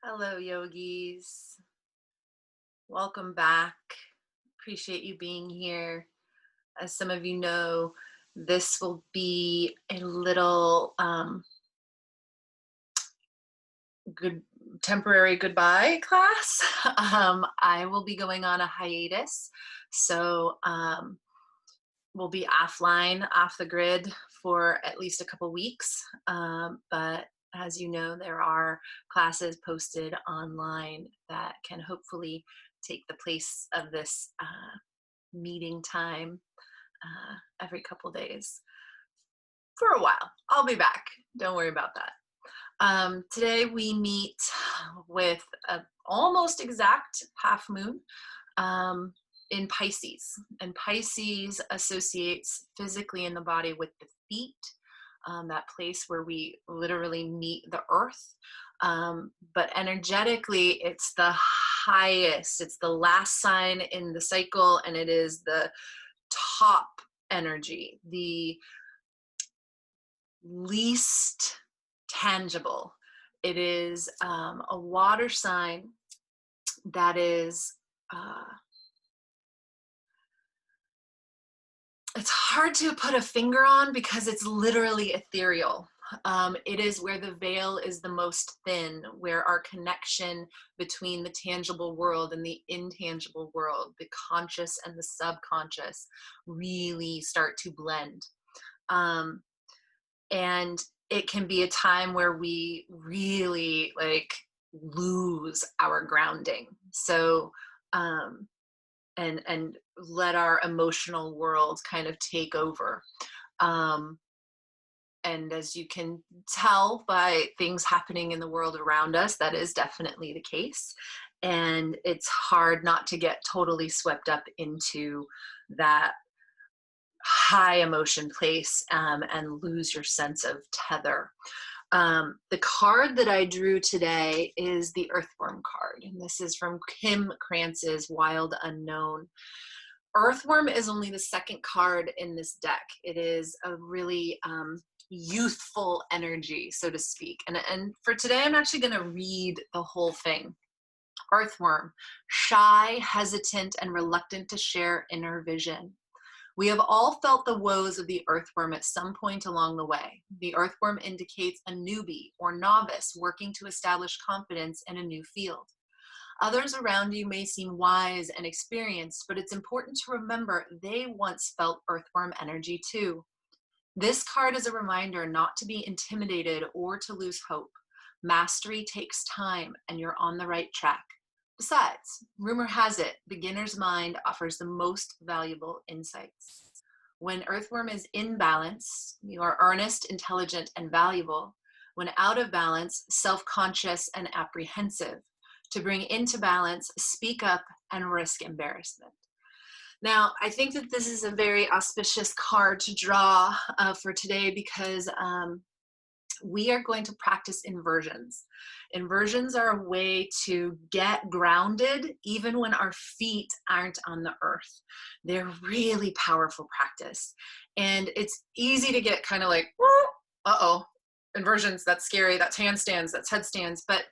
Hello, yogis. Welcome back. Appreciate you being here. As some of you know, this will be a little good temporary goodbye class. I will be going on a hiatus, so we'll be offline, off the grid for at least a couple weeks. But as you know, there are classes posted online that can hopefully take the place of this meeting time every couple days for a while. I'll be back. Don't worry about that. Today we meet with an almost exact half moon in Pisces. And Pisces associates physically in the body with the feet, that place where we literally meet the earth. But energetically, it's the highest, it's the last sign in the cycle, and it is the top energy, the least tangible. It is a water sign that is it's hard to put a finger on because it's literally ethereal. It is where the veil is the most thin, where our connection between the tangible world and the intangible world, the conscious and the subconscious, really start to blend. And it can be a time where we really lose our grounding. So, and let our emotional world kind of take over. And as you can tell by things happening in the world around us, that is definitely the case. And it's hard not to get totally swept up into that high emotion place and lose your sense of tether. The card that I drew today is the Earthworm card, and this is from Kim Krantz's Wild Unknown. Earthworm is only the second card in this deck. It is a really youthful energy, so to speak. And for today, I'm actually going to read the whole thing. Earthworm, shy, hesitant, and reluctant to share inner vision. We have all felt the woes of the earthworm at some point along the way. The earthworm indicates a newbie or novice working to establish confidence in a new field. Others around you may seem wise and experienced, but it's important to remember they once felt earthworm energy too. This card is a reminder not to be intimidated or to lose hope. Mastery takes time, and you're on the right track. Besides, rumor has it, beginner's mind offers the most valuable insights. When earthworm is in balance, you are earnest, intelligent, and valuable. When out of balance, self-conscious and apprehensive. To bring into balance, speak up and risk embarrassment. Now, I think that this is a very auspicious card to draw for today because we are going to practice inversions. Inversions are a way to get grounded even when our feet aren't on the earth. They're really powerful practice. And it's easy to get kind of like, uh-oh, inversions, that's scary, that's handstands, that's headstands. But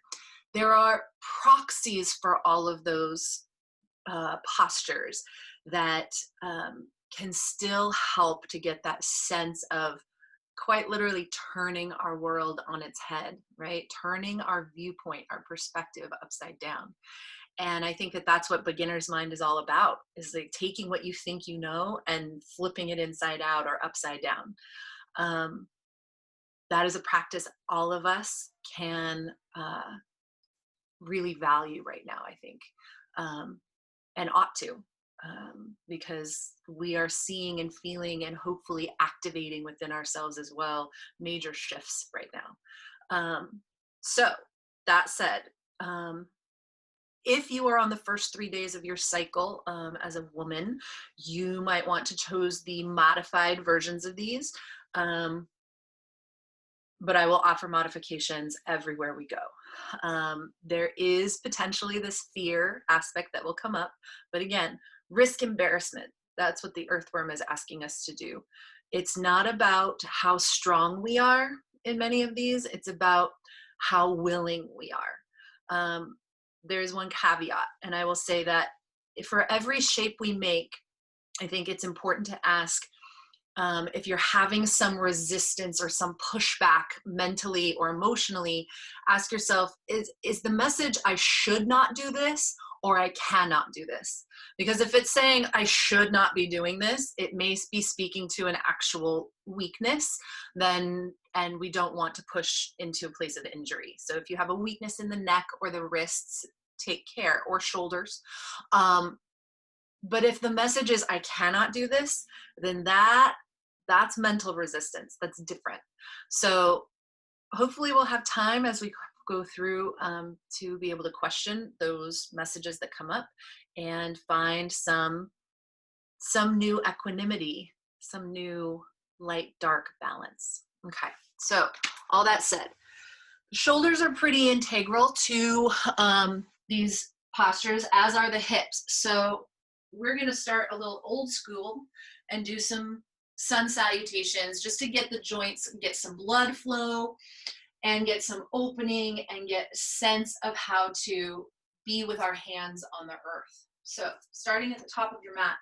there are proxies for all of those postures that can still help to get that sense of quite literally turning our world on its head, right? Turning our viewpoint, our perspective upside down. And I think that that's what beginner's mind is all about, is like taking what you think you know and flipping it inside out or upside down. That is a practice all of us can really value right now, I think, and ought to. Because we are seeing and feeling and hopefully activating within ourselves as well major shifts right now. So that said, if you are on the first 3 days of your cycle as a woman, you might want to choose the modified versions of these. But I will offer modifications everywhere we go. There is potentially this fear aspect that will come up, but again, risk embarrassment. That's what the earthworm is asking us to do. It's not about how strong we are in many of these. It's about how willing we are. There's one caveat, and I will say that for every shape we make, I think it's important to ask, if you're having some resistance or some pushback mentally or emotionally, ask yourself, is the message I should not do this or I cannot do this? Because if it's saying I should not be doing this, it may be speaking to an actual weakness, and we don't want to push into a place of injury. So if you have a weakness in the neck or the wrists, take care, or shoulders. But if the message is I cannot do this, then that's mental resistance. That's different. So hopefully we'll have time as we go through to be able to question those messages that come up and find some new equanimity, some new light dark balance. Okay, so all that said, the shoulders are pretty integral to these postures, as are the hips. So we're going to start a little old school and do some sun salutations just to get the joints, get some blood flow and get some opening and get a sense of how to be with our hands on the earth. So starting at the top of your mat,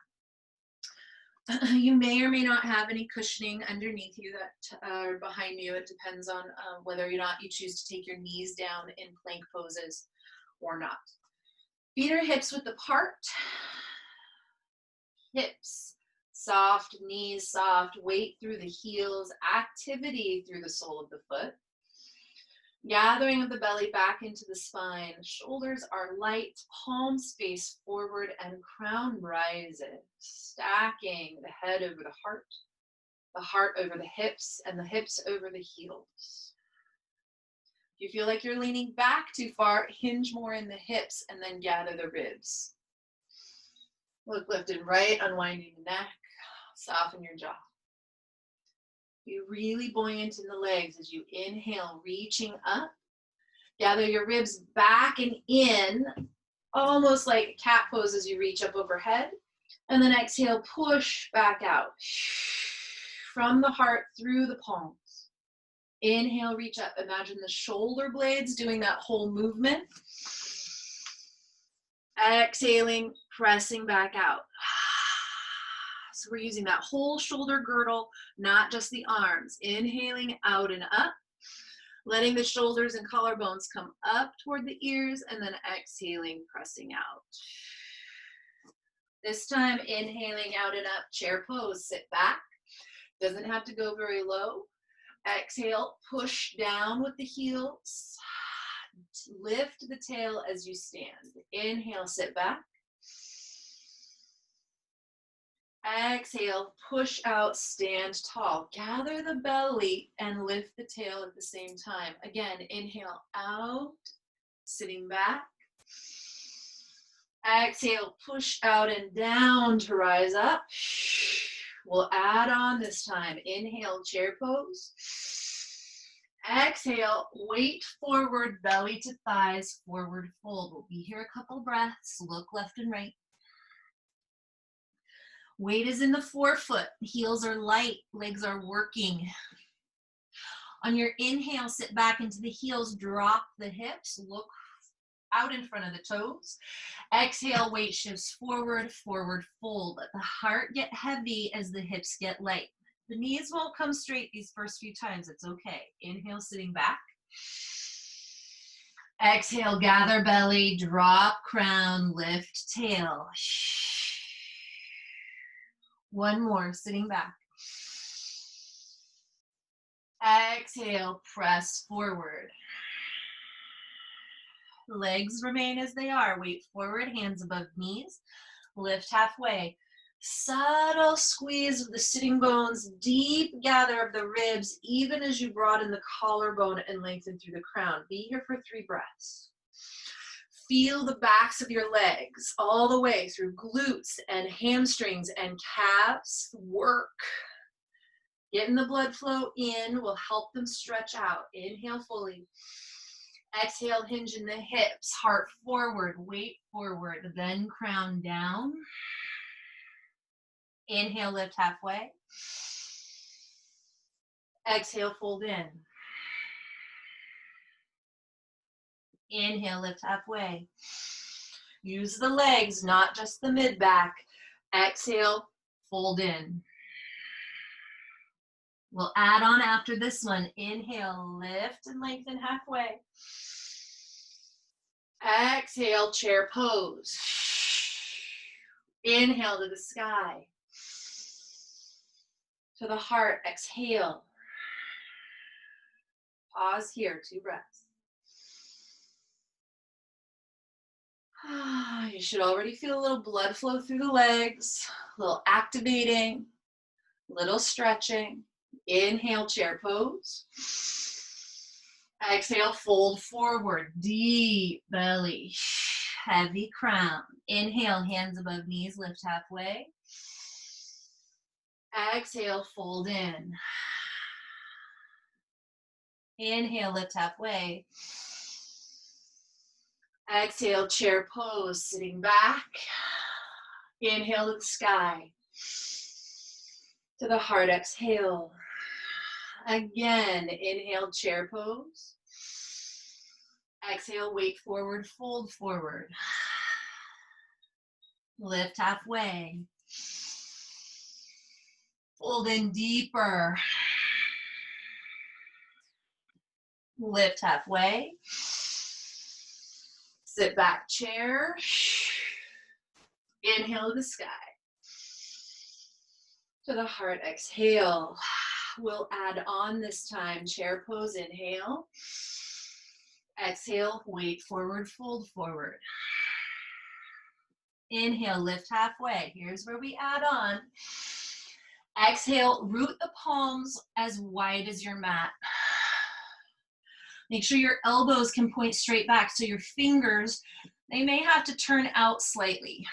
you may or may not have any cushioning underneath you that are behind you. It depends on whether or not you choose to take your knees down in plank poses or not. Feet or hips width apart. Hips soft, knees soft, weight through the heels, activity through the sole of the foot. Gathering of the belly back into the spine. Shoulders are light, palms face forward, and crown rises. Stacking the head over the heart over the hips, and the hips over the heels. If you feel like you're leaning back too far, hinge more in the hips and then gather the ribs. Look left and right, unwinding the neck, soften your jaw. Be really buoyant in the legs as you inhale, reaching up. Gather your ribs back and in, almost like cat pose as you reach up overhead. And then exhale, push back out. From the heart through the palms. Inhale, reach up. Imagine the shoulder blades doing that whole movement. Exhaling, pressing back out. So we're using that whole shoulder girdle, not just the arms. Inhaling out and up, letting the shoulders and collarbones come up toward the ears, and then exhaling, pressing out. This time, inhaling out and up, chair pose, sit back. Doesn't have to go very low. Exhale, push down with the heels. Lift the tail as you stand. Inhale, sit back. Exhale, push out, stand tall. Gather the belly and lift the tail at the same time. Again, inhale out, sitting back. Exhale, push out and down to rise up. We'll add on this time. Inhale, chair pose. Exhale, weight forward, belly to thighs, forward fold. We'll be here a couple breaths. Look left and right. Weight is in the forefoot. Heels are light. Legs are working. On your inhale, sit back into the heels. Drop the hips. Look out in front of the toes. Exhale, weight shifts forward, forward fold. Let the heart get heavy as the hips get light. The knees won't come straight these first few times. It's okay. Inhale, sitting back. Exhale, gather belly, drop crown, lift tail. One more, sitting back. Exhale, press forward. Legs remain as they are. Weight forward, hands above knees. Lift halfway. Subtle squeeze of the sitting bones, deep gather of the ribs, even as you broaden the collarbone and lengthen through the crown. Be here for 3 breaths. Feel the backs of your legs all the way through glutes and hamstrings and calves. Work. Getting the blood flow in will help them stretch out. Inhale fully. Exhale, hinge in the hips, heart forward, weight forward, then crown down. Inhale, lift halfway. Exhale, fold in. Inhale, lift halfway. Use the legs, not just the mid-back. Exhale, fold in. We'll add on after this one. Inhale, lift and lengthen halfway. Exhale, chair pose. Inhale to the sky. To the heart, exhale. Pause here, 2 breaths. You should already feel a little blood flow through the legs, a little activating, a little stretching. Inhale, chair pose. Exhale, fold forward, deep belly, heavy crown. Inhale, hands above knees, lift halfway. Exhale, fold in. Inhale, lift halfway. Exhale, chair pose, sitting back. Inhale to the sky. To the heart, exhale. Again, inhale, chair pose. Exhale, weight forward, fold forward. Lift halfway. Fold in deeper. Lift halfway. Sit back, chair. Inhale to the sky. To the heart, exhale. We'll add on this time, chair pose, inhale. Exhale, weight forward, fold forward. Inhale, lift halfway. Here's where we add on. Exhale, root the palms as wide as your mat. Make sure your elbows can point straight back, so your fingers, they may have to turn out slightly.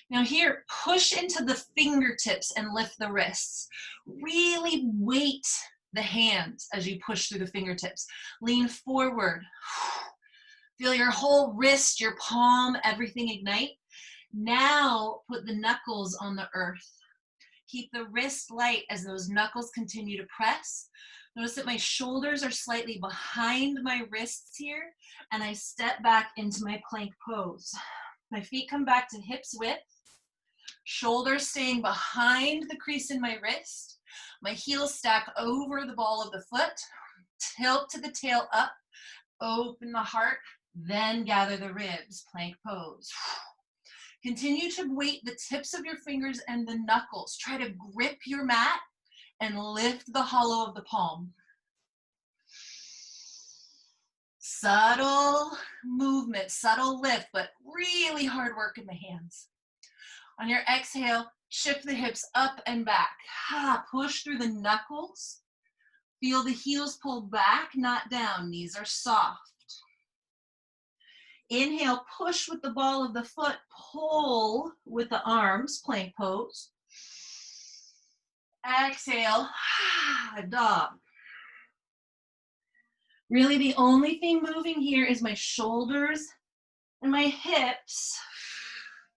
Now here, push into the fingertips and lift the wrists. Really weight the hands as you push through the fingertips. Lean forward. Feel your whole wrist, your palm, everything ignite. Now put the knuckles on the earth. Keep the wrist light as those knuckles continue to press. Notice that my shoulders are slightly behind my wrists here, and I step back into my plank pose. My feet come back to hips width. Shoulders staying behind the crease in my wrist. My heels stack over the ball of the foot. Tilt to the tail up. Open the heart. Then gather the ribs. Plank pose. Continue to weight the tips of your fingers and the knuckles. Try to grip your mat and lift the hollow of the palm. Subtle movement, subtle lift, but really hard work in the hands. On your exhale, shift the hips up and back. Push through the knuckles. Feel the heels pull back, not down. Knees are soft. Inhale, push with the ball of the foot. Pull with the arms, plank pose. Exhale, dog. Really the only thing moving here is my shoulders and my hips.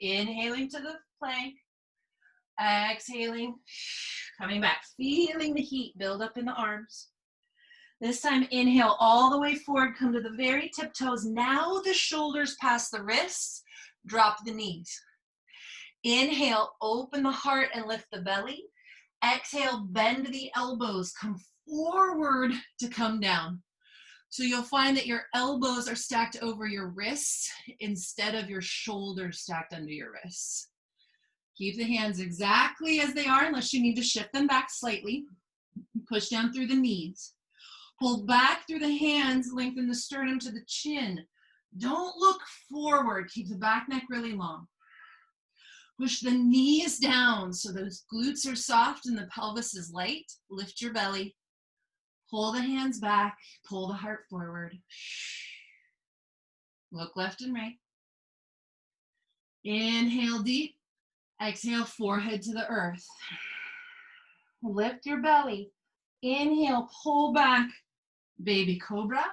Inhaling to the plank. Exhaling, coming back, feeling the heat build up in the arms. This time, inhale all the way forward, come to the very tiptoes. Now the shoulders pass the wrists, drop the knees. Inhale, open the heart and lift the belly. Exhale, bend the elbows, come forward to come down. So you'll find that your elbows are stacked over your wrists instead of your shoulders stacked under your wrists. Keep the hands exactly as they are unless you need to shift them back slightly. Push down through the knees. Pull back through the hands, lengthen the sternum to the chin. Don't look forward. Keep the back neck really long. Push the knees down so those glutes are soft and the pelvis is light. Lift your belly. Pull the hands back. Pull the heart forward. Look left and right. Inhale deep. Exhale, forehead to the earth. Lift your belly. Inhale, pull back. Baby cobra.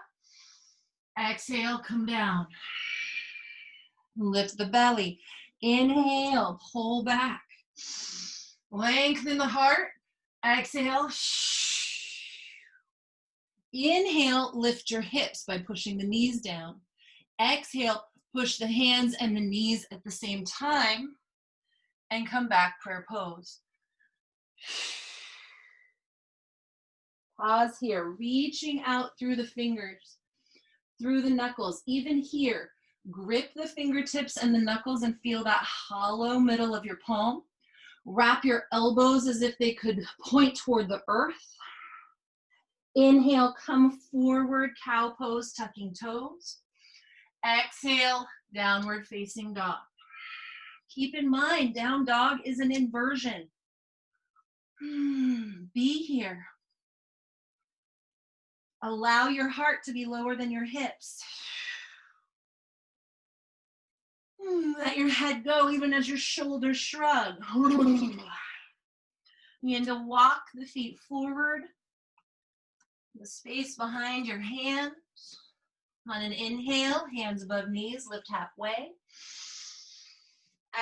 Exhale, come down. Lift the belly. Inhale, pull back. Lengthen the heart. Exhale. Inhale, lift your hips by pushing the knees down. Exhale, push the hands and the knees at the same time and come back, prayer pose. Pause here, reaching out through the fingers, through the knuckles. Even here, grip the fingertips and the knuckles and feel that hollow middle of your palm. Wrap your elbows as if they could point toward the earth. Inhale, come forward, cow pose, tucking toes. Exhale, downward facing dog. Keep in mind, down dog is an inversion. Be here. Allow your heart to be lower than your hips. Let your head go even as your shoulders shrug. Begin to walk the feet forward. The space behind your hands. On an inhale, hands above knees, lift halfway.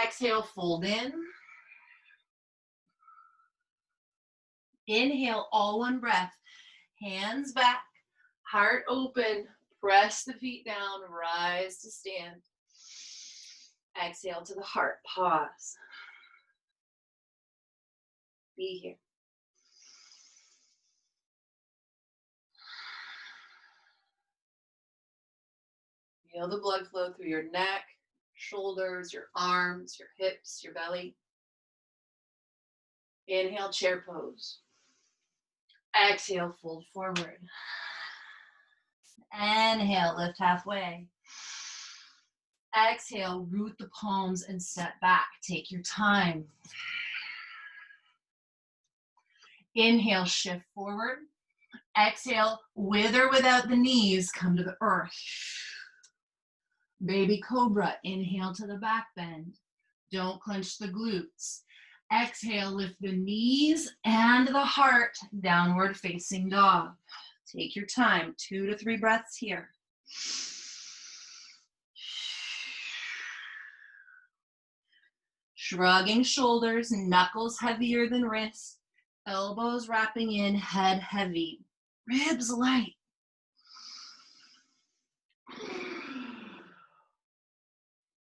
Exhale, fold in. Inhale, all one breath. Hands back, heart open, press the feet down, rise to stand. Exhale to the heart, pause. Be here. Feel the blood flow through your neck, shoulders, your arms, your hips, your belly. Inhale, chair pose. Exhale, fold forward. Inhale, lift halfway. Exhale, root the palms and step back. Take your time. Inhale, shift forward. Exhale, with or without the knees, come to the earth. Baby cobra, inhale to the back bend. Don't clench the glutes. Exhale, lift the knees and the heart, downward facing dog. Take your time, 2 to 3 breaths here. Shrugging shoulders, knuckles heavier than wrists, elbows wrapping in, head heavy, ribs light.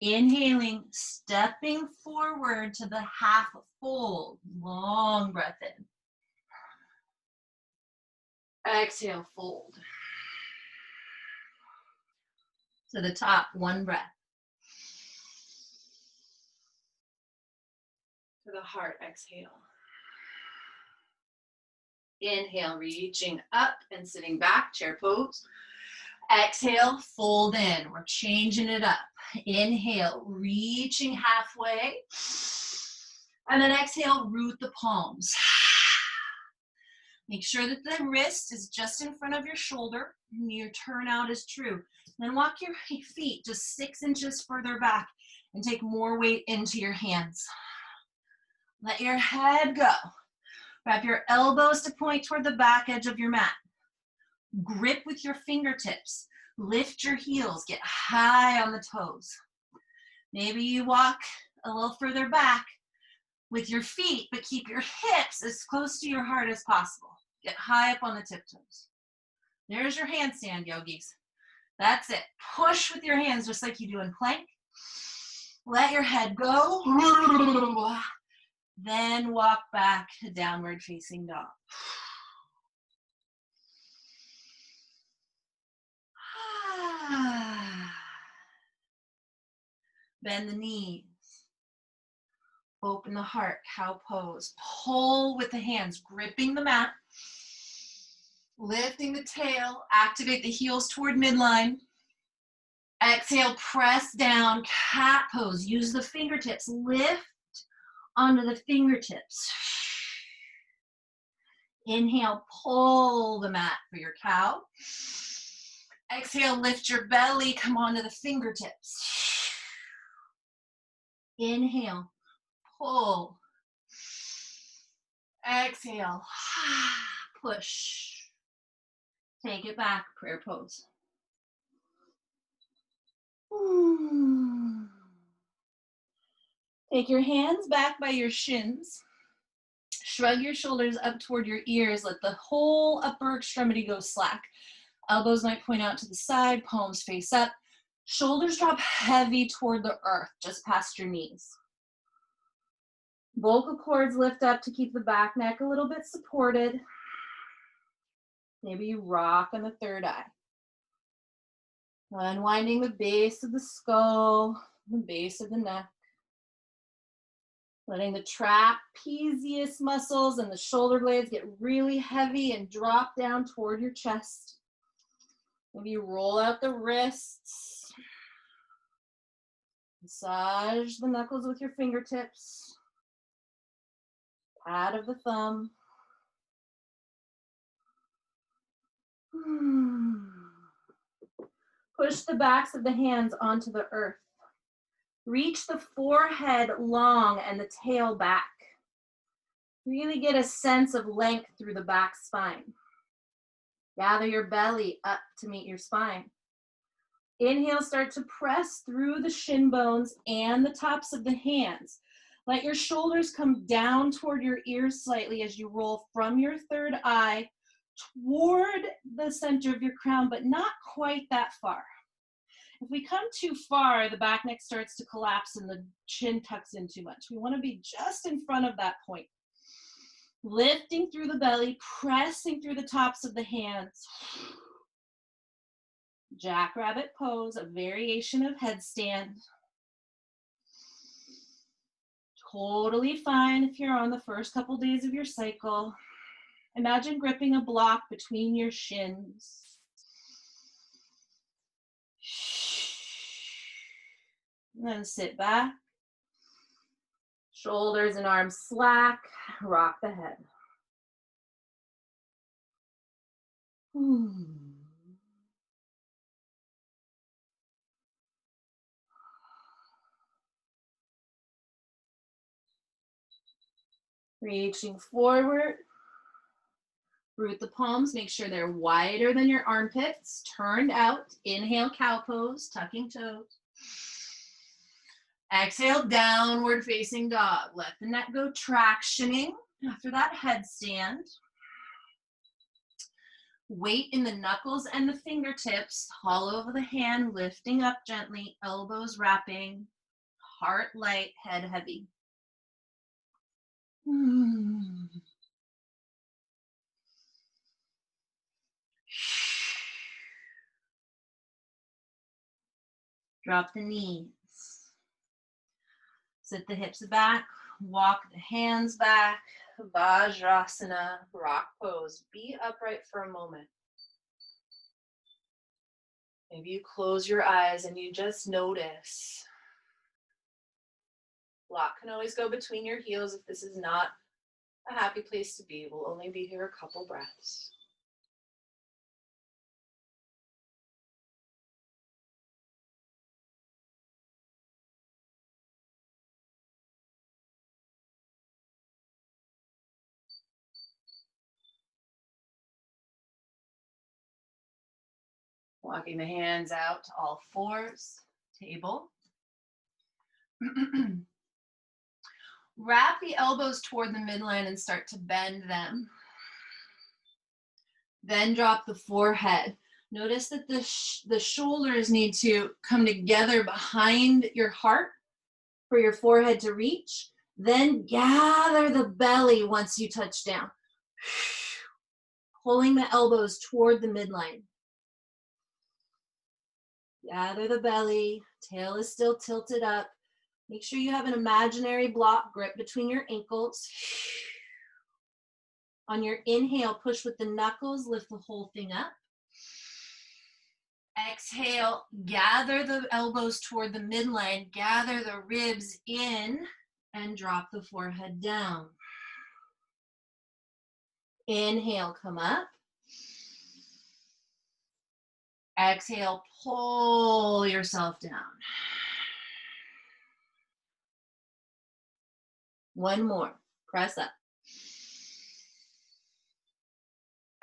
Inhaling, stepping forward to the half fold. Long breath in. Exhale, fold. To the top, one breath. To the heart, exhale. Inhale, reaching up and sitting back, chair pose. Exhale, fold in. We're changing it up. Inhale, reaching halfway. And then exhale, root the palms. Make sure that the wrist is just in front of your shoulder and your turnout is true. Then walk your feet just 6 inches further back and take more weight into your hands. Let your head go. Wrap your elbows to point toward the back edge of your mat. Grip with your fingertips. Lift your heels. Get high on the toes. Maybe you walk a little further back with your feet, but keep your hips as close to your heart as possible. Get high up on the tiptoes. There's your handstand, yogis. That's it. Push with your hands just like you do in plank. Let your head go. Then walk back to downward facing dog. Bend the knees. Open the heart, cow pose. Pull with the hands, gripping the mat. Lifting the tail, activate the heels toward midline. Exhale, press down, cat pose. Use the fingertips, lift onto the fingertips. Inhale, pull the mat for your cow. Exhale, lift your belly, come onto the fingertips. Inhale, pull. Exhale, push. Take it back, prayer pose. Take your hands back by your shins. Shrug your shoulders up toward your ears. Let the whole upper extremity go slack. Elbows might point out to the side, palms face up. Shoulders drop heavy toward the earth, just past your knees. Vocal cords lift up to keep the back neck a little bit supported. Maybe you rock on the third eye. Unwinding the base of the skull, the base of the neck. Letting the trapezius muscles and the shoulder blades get really heavy and drop down toward your chest. Maybe you roll out the wrists. Massage the knuckles with your fingertips. Pad of the thumb. Push the backs of the hands onto the earth. Reach the forehead long and the tail back. Really get a sense of length through the back spine. Gather your belly up to meet your spine. Inhale, start to press through the shin bones and the tops of the hands. Let your shoulders come down toward your ears slightly as you roll from your third eye toward the center of your crown, but not quite that far. If we come too far, the back neck starts to collapse and the chin tucks in too much. We want to be just in front of that point. Lifting through the belly, pressing through the tops of the hands. Jackrabbit pose, a variation of headstand. Totally fine if you're on the first couple days of your cycle. Imagine gripping a block between your shins. And then sit back. Shoulders and arms slack. Rock the head. Reaching forward. Root the palms. Make sure they're wider than your armpits. Turned out. Inhale, cow pose, tucking toes. Exhale, downward facing dog. Let the neck go tractioning after that headstand. Weight in the knuckles and the fingertips, hollow of the hand lifting up gently, elbows wrapping, heart light, head heavy. Drop the knees. Sit the hips back, walk the hands back, Vajrasana, rock pose. Be upright for a moment. Maybe you close your eyes and you just notice. Block can always go between your heels if this is not a happy place to be. We'll only be here a couple breaths. Walking the hands out to all fours, table. Wrap the elbows toward the midline and start to bend them. Then drop the forehead. Notice that the shoulders need to come together behind your heart for your forehead to reach. Then gather the belly once you touch down. Pulling the elbows toward the midline. Gather the belly, tail is still tilted up. Make sure you have an imaginary block grip between your ankles. On your inhale, push with the knuckles, lift the whole thing up. Exhale, gather the elbows toward the midline, gather the ribs in, and drop the forehead down. Inhale, come up. Exhale, pull yourself down. One more, press up.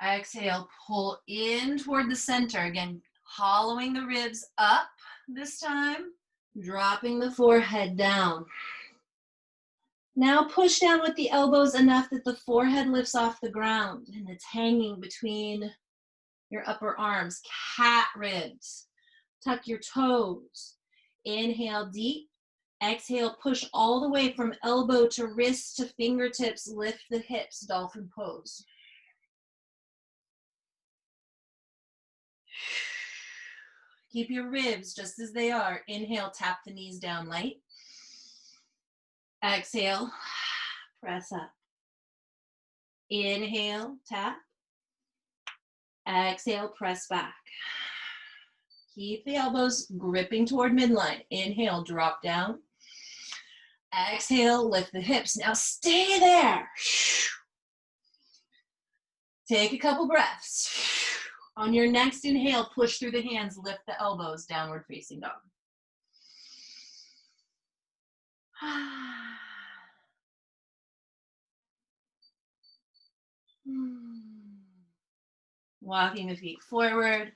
Exhale, pull in toward the center. Again, hollowing the ribs up this time, dropping the forehead down. Now push down with the elbows enough that the forehead lifts off the ground and it's hanging between your upper arms. Cat ribs. Tuck your toes. Inhale deep. Exhale, push all the way from elbow to wrist to fingertips. Lift the hips, dolphin pose. Keep your ribs just as they are. Inhale, tap the knees down light. Exhale, press up. Inhale, tap. Exhale, press back. Keep the elbows gripping toward midline. Inhale, drop down. Exhale, lift the hips. Now stay there. Take a couple breaths. On your next inhale, push through the hands, lift the elbows, downward facing dog. Walking the feet forward.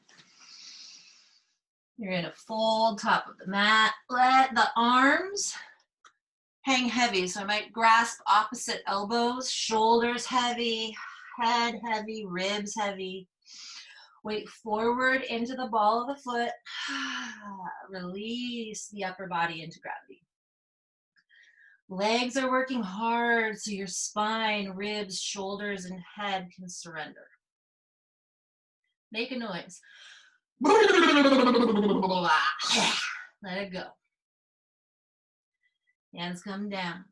You're gonna fold top of the mat. Let the arms hang heavy. So I might grasp opposite elbows, shoulders heavy, head heavy, ribs heavy. Weight forward into the ball of the foot. Release the upper body into gravity. Legs are working hard so your spine, ribs, shoulders, and head can surrender. Make a noise. Let it go. Hands come down.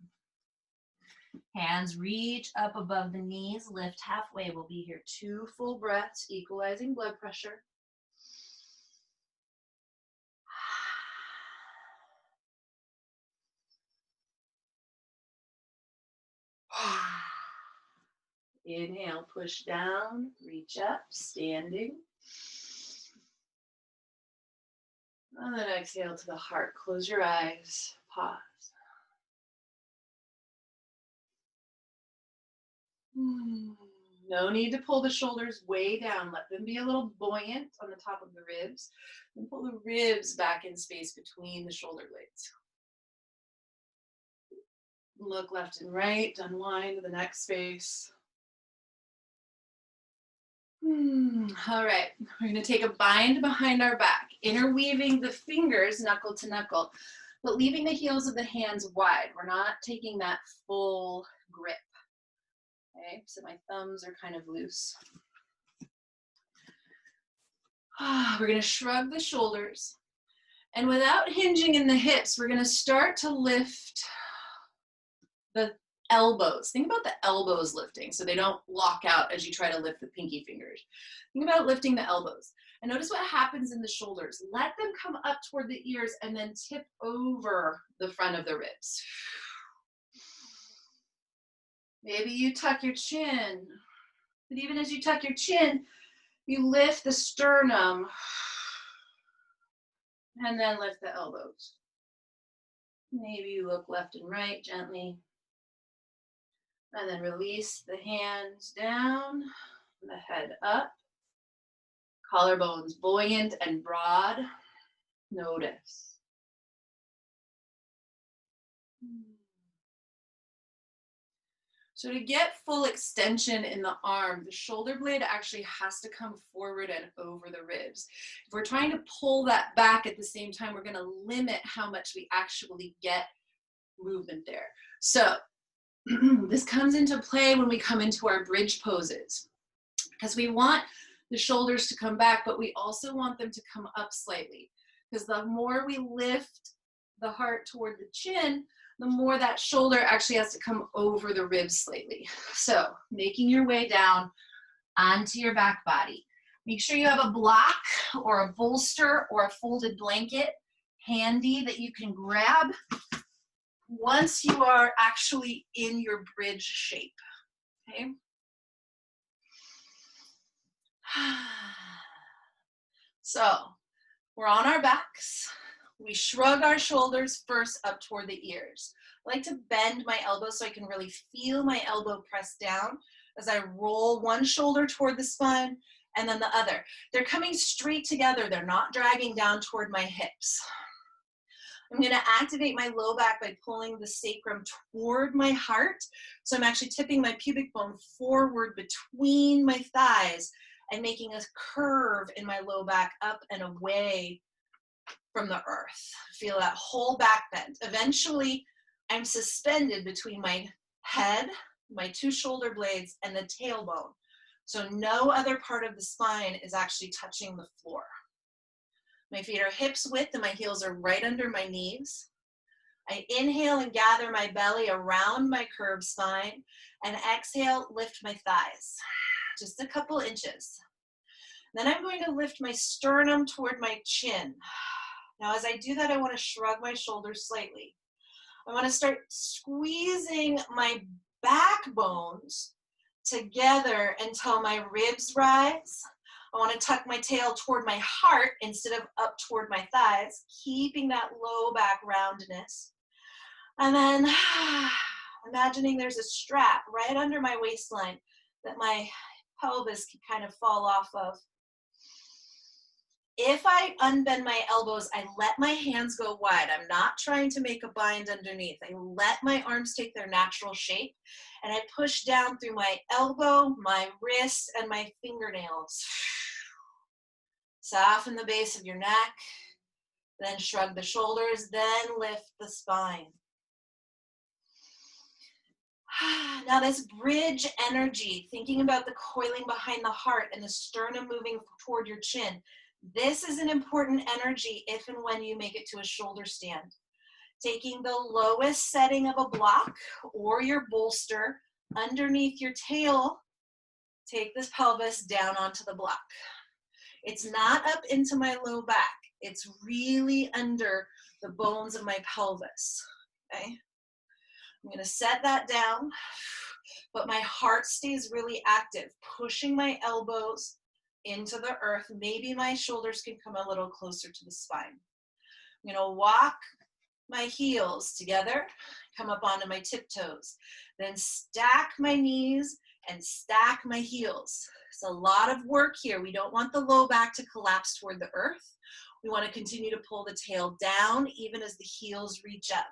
Hands reach up above the knees, lift halfway. We'll be here 2 full breaths, equalizing blood pressure. Inhale, push down, reach up, standing. And then exhale to the heart. Close your eyes, pause. No need to pull the shoulders way down. Let them be a little buoyant on the top of the ribs. And pull the ribs back in space between the shoulder blades. Look left and right, unwind to the next space. All right, we're going to take a bind behind our back, interweaving the fingers knuckle to knuckle, but leaving the heels of the hands wide. We're not taking that full grip. Okay, so my thumbs are kind of loose. We're going to shrug the shoulders. And without hinging in the hips, we're going to start to lift the elbows. Think about the elbows lifting so they don't lock out as you try to lift the pinky fingers. Think about lifting the elbows. And notice what happens in the shoulders. Let them come up toward the ears and then tip over the front of the ribs. Maybe you tuck your chin, but even as you tuck your chin, you lift the sternum and then lift the elbows. Maybe you look left and right gently. And then release the hands down, the head up. Collarbones buoyant and broad. Notice. So to get full extension in the arm, the shoulder blade actually has to come forward and over the ribs. If we're trying to pull that back at the same time, we're going to limit how much we actually get movement there. So this comes into play when we come into our bridge poses, because we want the shoulders to come back, but we also want them to come up slightly, because the more we lift the heart toward the chin, the more that shoulder actually has to come over the ribs slightly. So making your way down onto your back body. Make sure you have a block or a bolster or a folded blanket handy that you can grab once you are actually in your bridge shape, okay? So we're on our backs. We shrug our shoulders first up toward the ears. I like to bend my elbows so I can really feel my elbow press down as I roll one shoulder toward the spine and then the other. They're coming straight together. They're not dragging down toward my hips. I'm going to activate my low back by pulling the sacrum toward my heart. So I'm actually tipping my pubic bone forward between my thighs and making a curve in my low back up and away from the earth. Feel that whole back bend. Eventually, I'm suspended between my head, my two shoulder blades, and the tailbone. So no other part of the spine is actually touching the floor. My feet are hips width and my heels are right under my knees. I inhale and gather my belly around my curved spine, and exhale, lift my thighs, just a couple inches. Then I'm going to lift my sternum toward my chin. Now, as I do that, I want to shrug my shoulders slightly. I want to start squeezing my backbones together until my ribs rise. I want to tuck my tail toward my heart instead of up toward my thighs, keeping that low back roundness. And then imagining there's a strap right under my waistline that my pelvis can kind of fall off of. If I unbend my elbows, I let my hands go wide. I'm not trying to make a bind underneath. I let my arms take their natural shape, and I push down through my elbow, my wrist, and my fingernails. Soften the base of your neck, then shrug the shoulders, then lift the spine. Now this bridge energy, thinking about the coiling behind the heart and the sternum moving toward your chin, this is an important energy if and when you make it to a shoulder stand. Taking the lowest setting of a block or your bolster underneath your tail, take this pelvis down onto the block. It's not up into my low back. It's really under the bones of my pelvis, okay? I'm gonna set that down, but my heart stays really active, pushing my elbows into the earth. Maybe my shoulders can come a little closer to the spine. I'm gonna walk my heels together, come up onto my tiptoes, then stack my knees and stack my heels. It's a lot of work here. We don't want the low back to collapse toward the earth. We want to continue to pull the tail down even as the heels reach up.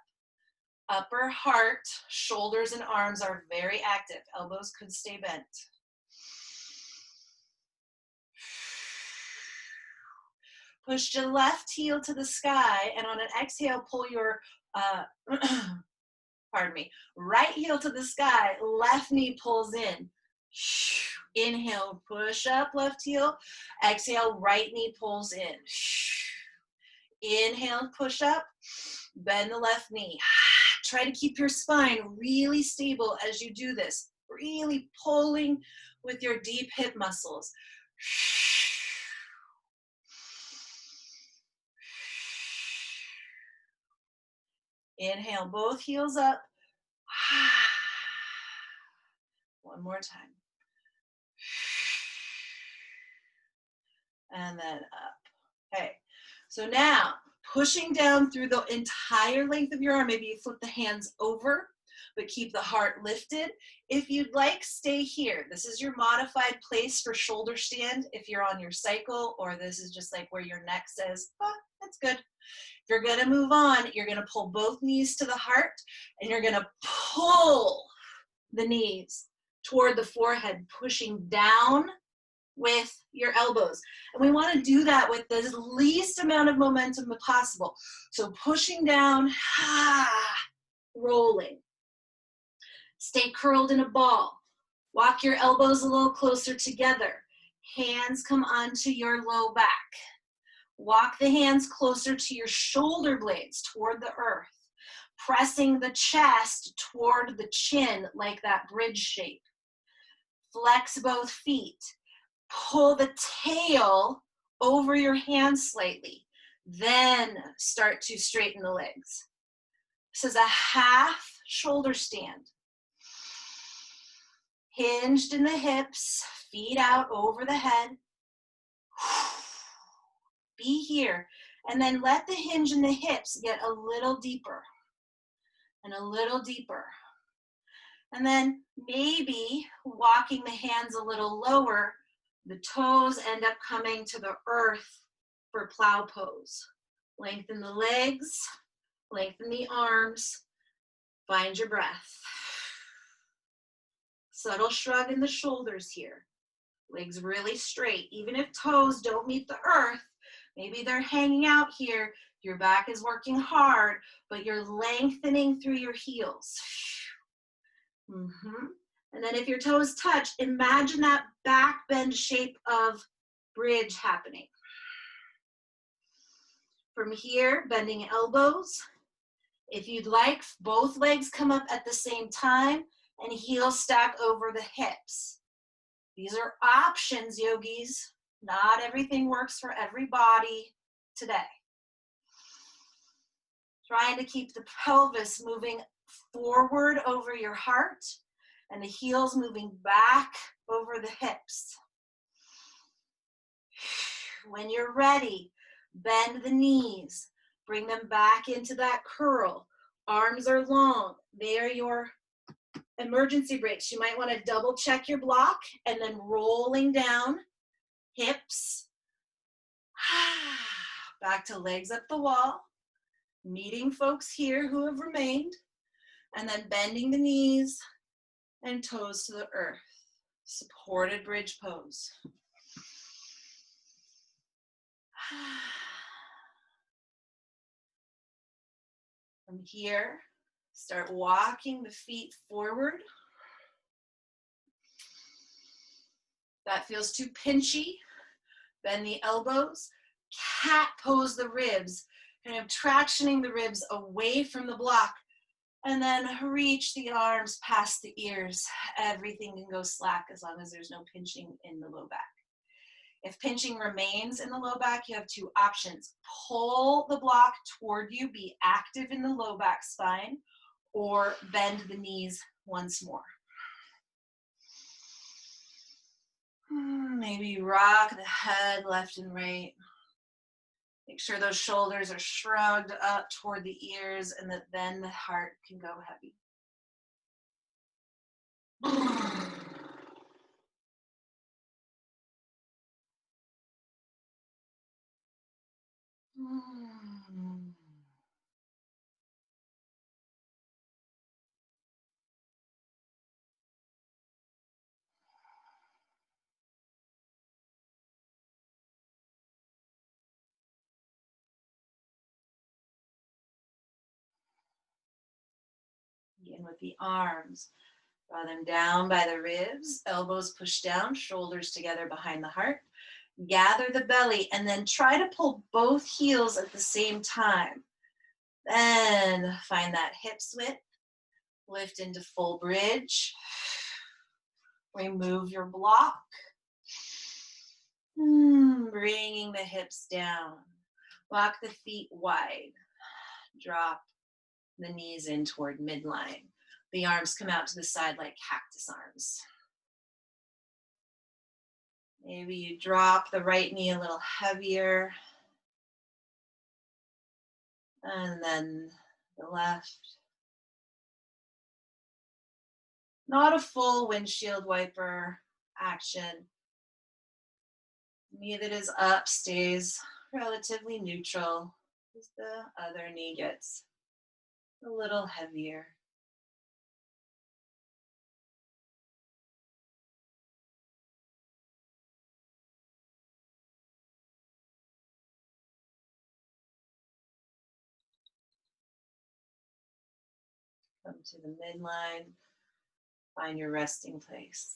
Upper heart, shoulders, and arms are very active. Elbows could stay bent. Push your left heel to the sky, and on an exhale, pull your, right heel to the sky, left knee pulls in. Inhale, push up, left heel. Exhale, right knee pulls in. Inhale, push up, bend the left knee. Try to keep your spine really stable as you do this, really pulling with your deep hip muscles. Inhale, both heels up. One more time. And then up. Okay, so now pushing down through the entire length of your arm. Maybe you flip the hands over, but keep the heart lifted. If you'd like, stay here. This is your modified place for shoulder stand if you're on your cycle, or this is just like where your neck says, oh, that's good. If you're gonna move on, you're gonna pull both knees to the heart, and you're gonna pull the knees toward the forehead, pushing down with your elbows. And we want to do that with the least amount of momentum possible. So pushing down, rolling. Stay curled in a ball. Walk your elbows a little closer together. Hands come onto your low back. Walk the hands closer to your shoulder blades toward the earth, pressing the chest toward the chin like that bridge shape. Flex both feet. Pull the tail over your hands slightly. Then start to straighten the legs. This is a half shoulder stand. Hinged in the hips, feet out over the head. Be here. And then let the hinge in the hips get a little deeper and a little deeper. And then maybe walking the hands a little lower, the toes end up coming to the earth for plow pose. Lengthen the legs, Lengthen the arms. Find your breath. Subtle shrug in the shoulders here. Legs really straight. Even if toes don't meet the earth, maybe they're hanging out here. Your back is working hard, but you're lengthening through your heels. And then if your toes touch, imagine that back bend shape of bridge happening. From here, bending elbows. If you'd like, both legs come up at the same time and heels stack over the hips. These are options, yogis. Not everything works for everybody today. Trying to keep the pelvis moving forward over your heart and the heels moving back over the hips. When you're ready, bend the knees. Bring them back into that curl. Arms are long. They are your emergency brakes. You might want to double check your block and then rolling down, hips. Back to legs up the wall. Meeting folks here who have remained. And then bending the knees and toes to the earth. Supported bridge pose. From here, start walking the feet forward. That feels too pinchy. Bend the elbows. Cat pose the ribs, kind of tractioning the ribs away from the block. And then reach the arms past the ears. Everything can go slack as long as there's no pinching in the low back. If pinching remains in the low back, you have two options. Pull the block toward you, be active in the low back spine, or bend the knees once more. Maybe rock the head left and right. Make sure those shoulders are shrugged up toward the ears and that then the heart can go heavy. Begin with the arms. Draw them down by the ribs, elbows push down, shoulders together behind the heart. Gather the belly and then try to pull both heels at the same time. Then find that hips width. Lift into full bridge. Remove your block. Bringing the hips down. Walk the feet wide. Drop the knees in toward midline. The arms come out to the side like cactus arms. Maybe you drop the right knee a little heavier. And then the left. Not a full windshield wiper action. Knee that is up stays relatively neutral as the other knee gets a little heavier. Come to the midline, find your resting place.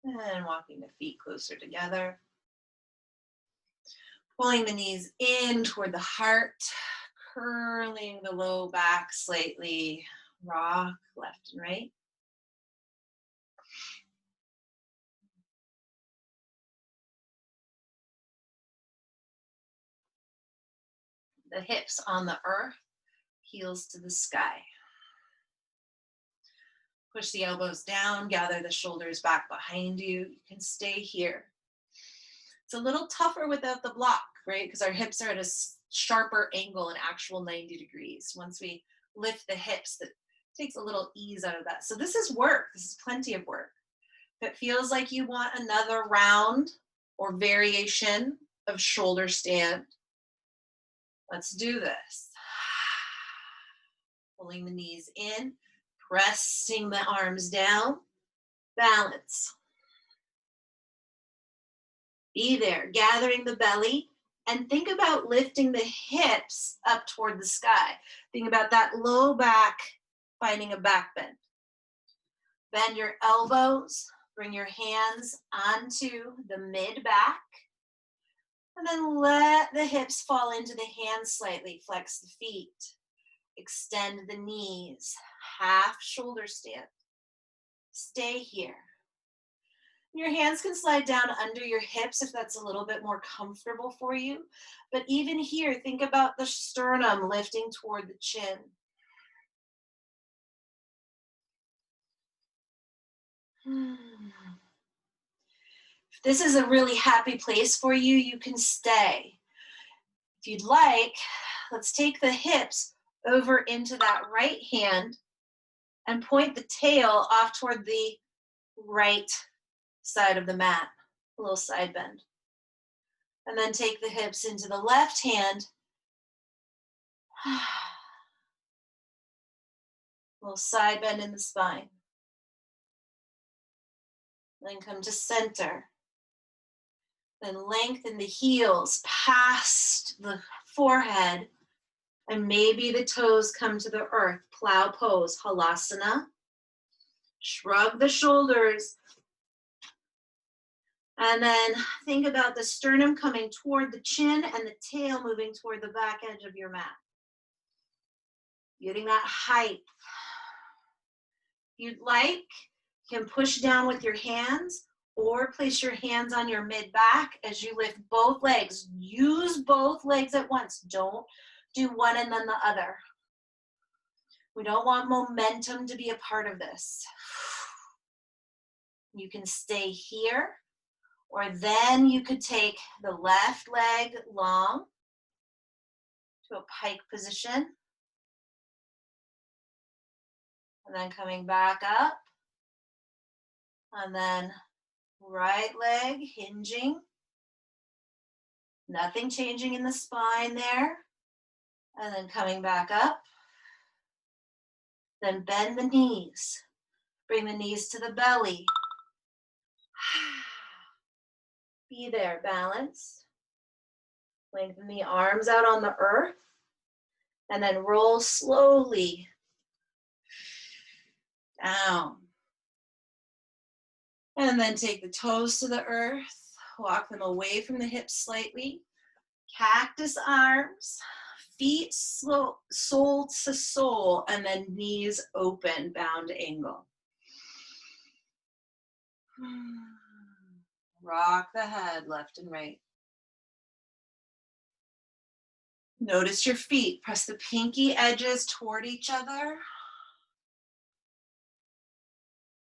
And walking the feet closer together. Pulling the knees in toward the heart, curling the low back slightly, rock left and right. The hips on the earth, heels to the sky. Push the elbows down, gather the shoulders back behind you. You can stay here. It's a little tougher without the block, right? Because our hips are at a sharper angle, an actual 90 degrees. Once we lift the hips, that takes a little ease out of that. So this is work. This is plenty of work. If it feels like you want another round or variation of shoulder stand, let's do this. Pulling the knees in, pressing the arms down, balance. Be there, gathering the belly, and think about lifting the hips up toward the sky. Think about that low back finding a back bend. Bend your elbows, bring your hands onto the mid back, and then let the hips fall into the hands slightly. Flex the feet, extend the knees, half shoulder stand. Stay here. Your hands can slide down under your hips if that's a little bit more comfortable for you. But even here, think about the sternum lifting toward the chin. If this is a really happy place for you, you can stay. If you'd like, let's take the hips over into that right hand and point the tail off toward the right side of the mat, a little side bend. And then take the hips into the left hand. A little side bend in the spine. Then come to center. Then lengthen the heels past the forehead, and maybe the toes come to the earth. Plow pose, halasana. Shrug the shoulders. And then think about the sternum coming toward the chin and the tail moving toward the back edge of your mat. Getting that height. If you'd like, you can push down with your hands or place your hands on your mid back as you lift both legs. Use both legs at once. Don't do one and then the other. We don't want momentum to be a part of this. You can stay here, or then you could take the left leg long to a pike position. And then coming back up. And then right leg hinging. Nothing changing in the spine there. And then coming back up. Then bend the knees. Bring the knees to the belly. Be there, balance. Lengthen the arms out on the earth. And then roll slowly down. And then take the toes to the earth. Walk them away from the hips slightly. Cactus arms. Feet slow, sole to sole, and then knees open, bound angle. Rock the head left and right. Notice your feet. Press the pinky edges toward each other.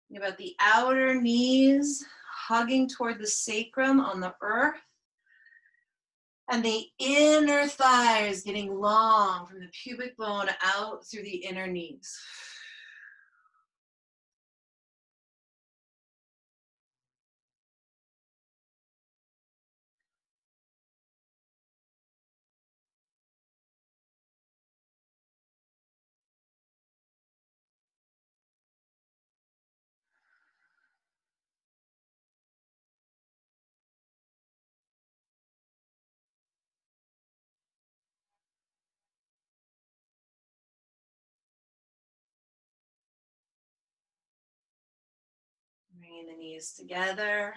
Think about the outer knees hugging toward the sacrum on the earth. And the inner thighs getting long from the pubic bone out through the inner knees. Bringing the knees together,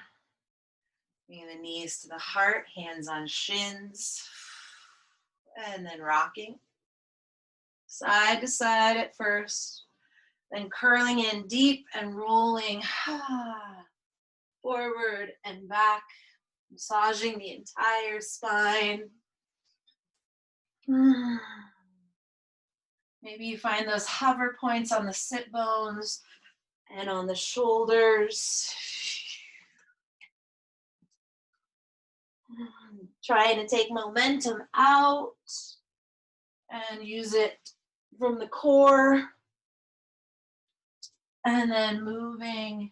bringing the knees to the heart, hands on shins, and then rocking. Side to side at first, then curling in deep and rolling forward and back, massaging the entire spine. Maybe you find those hover points on the sit bones and on the shoulders. Trying to take momentum out and use it from the core. And then moving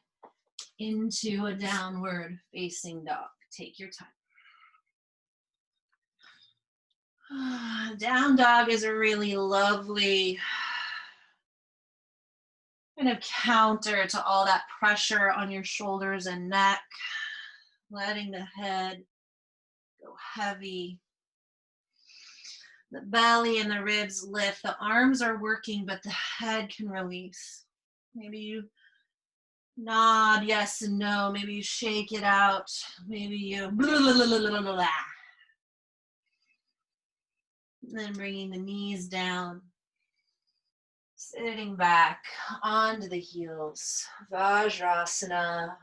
into a downward facing dog. Take your time. Down dog is a really lovely kind of counter to all that pressure on your shoulders and neck, letting the head go heavy. The belly and the ribs lift. The arms are working, but the head can release. Maybe you nod yes and no. Maybe you shake it out. Maybe you blah, blah, blah, blah, blah, blah. Then bringing the knees down, sitting back onto the heels, Vajrasana.